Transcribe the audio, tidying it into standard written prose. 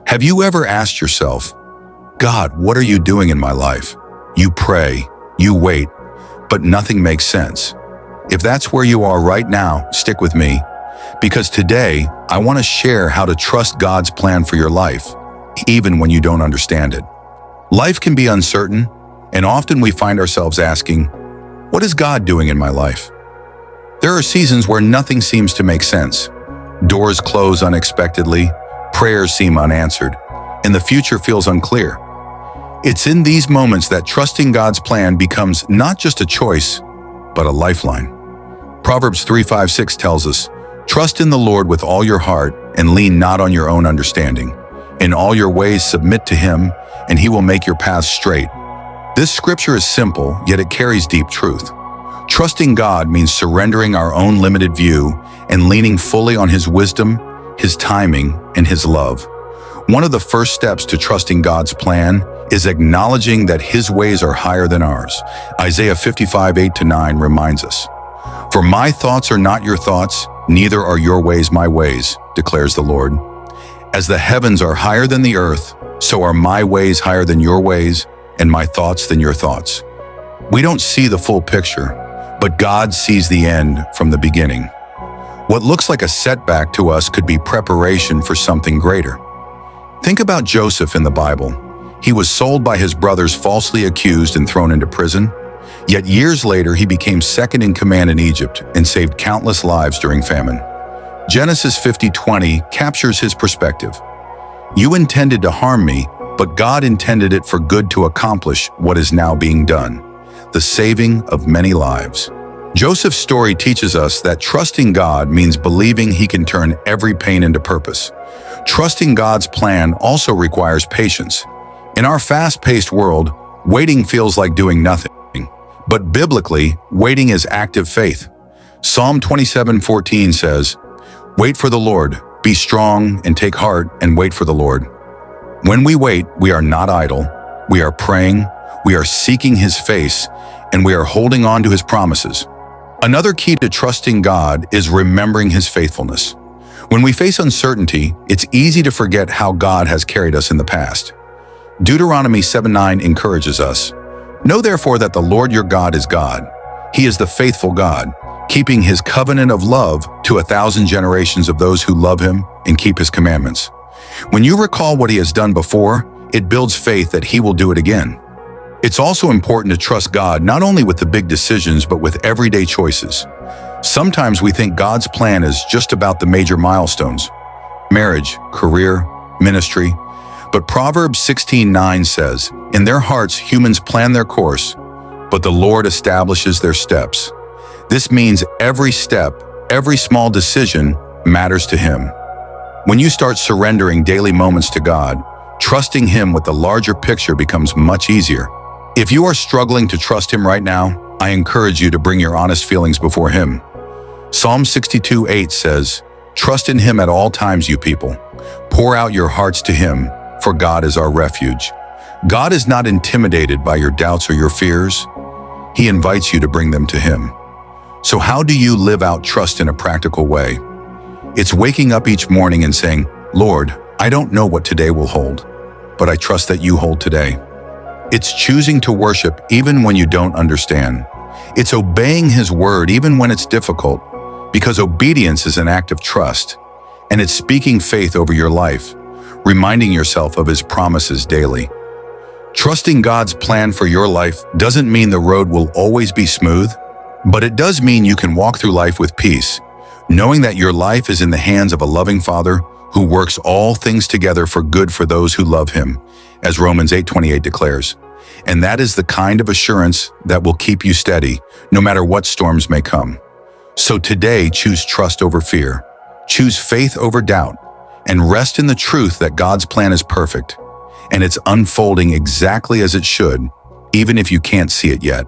Have you ever asked yourself, God, what are you doing in my life? You pray, you wait, but nothing makes sense. If that's where you are right now, stick with me, because today I want to share how to trust God's plan for your life, even when you don't understand it. Life can be uncertain, and often we find ourselves asking, what is God doing in my life? There are seasons where nothing seems to make sense. Doors close unexpectedly, prayers seem unanswered, and the future feels unclear. It's in these moments that trusting God's plan becomes not just a choice, but a lifeline. Proverbs 3:5-6 tells us, "Trust in the Lord with all your heart and lean not on your own understanding. In all your ways submit to Him, and He will make your paths straight." This scripture is simple, yet it carries deep truth. Trusting God means surrendering our own limited view and leaning fully on His wisdom, His timing, and His love. One of the first steps to trusting God's plan is acknowledging that His ways are higher than ours. Isaiah 55:8-9 reminds us, "For my thoughts are not your thoughts, neither are your ways my ways, declares the Lord. As the heavens are higher than the earth, so are my ways higher than your ways, and my thoughts than your thoughts." We don't see the full picture, but God sees the end from the beginning. What looks like a setback to us could be preparation for something greater. Think about Joseph in the Bible. He was sold by his brothers, falsely accused and thrown into prison. Yet years later, he became second in command in Egypt and saved countless lives during famine. Genesis 50:20 captures his perspective. "You intended to harm me, but God intended it for good to accomplish what is now being done, the saving of many lives." Joseph's story teaches us that trusting God means believing He can turn every pain into purpose. Trusting God's plan also requires patience. In our fast-paced world, waiting feels like doing nothing. But biblically, waiting is active faith. Psalm 27:14 says, "Wait for the Lord, be strong and take heart and wait for the Lord." When we wait, we are not idle. We are praying, we are seeking His face, and we are holding on to His promises. Another key to trusting God is remembering His faithfulness. When we face uncertainty, it's easy to forget how God has carried us in the past. Deuteronomy 7:9 encourages us, "Know therefore that the Lord your God is God. He is the faithful God, keeping His covenant of love to 1,000 generations of those who love Him and keep His commandments." When you recall what He has done before, it builds faith that He will do it again. It's also important to trust God not only with the big decisions, but with everyday choices. Sometimes we think God's plan is just about the major milestones, marriage, career, ministry. But Proverbs 16:9 says, "In their hearts humans plan their course, but the Lord establishes their steps." This means every step, every small decision matters to Him. When you start surrendering daily moments to God, trusting Him with the larger picture becomes much easier. If you are struggling to trust Him right now, I encourage you to bring your honest feelings before Him. Psalm 62:8 says, "Trust in Him at all times, you people. Pour out your hearts to Him, for God is our refuge." God is not intimidated by your doubts or your fears. He invites you to bring them to Him. So how do you live out trust in a practical way? It's waking up each morning and saying, "Lord, I don't know what today will hold, but I trust that you hold today." It's choosing to worship even when you don't understand. It's obeying His word even when it's difficult, because obedience is an act of trust, and it's speaking faith over your life, reminding yourself of His promises daily. Trusting God's plan for your life doesn't mean the road will always be smooth, but it does mean you can walk through life with peace, knowing that your life is in the hands of a loving Father who works all things together for good for those who love Him, as Romans 8:28 declares. And that is the kind of assurance that will keep you steady, no matter what storms may come. So today, choose trust over fear, choose faith over doubt, and rest in the truth that God's plan is perfect, and it's unfolding exactly as it should, even if you can't see it yet.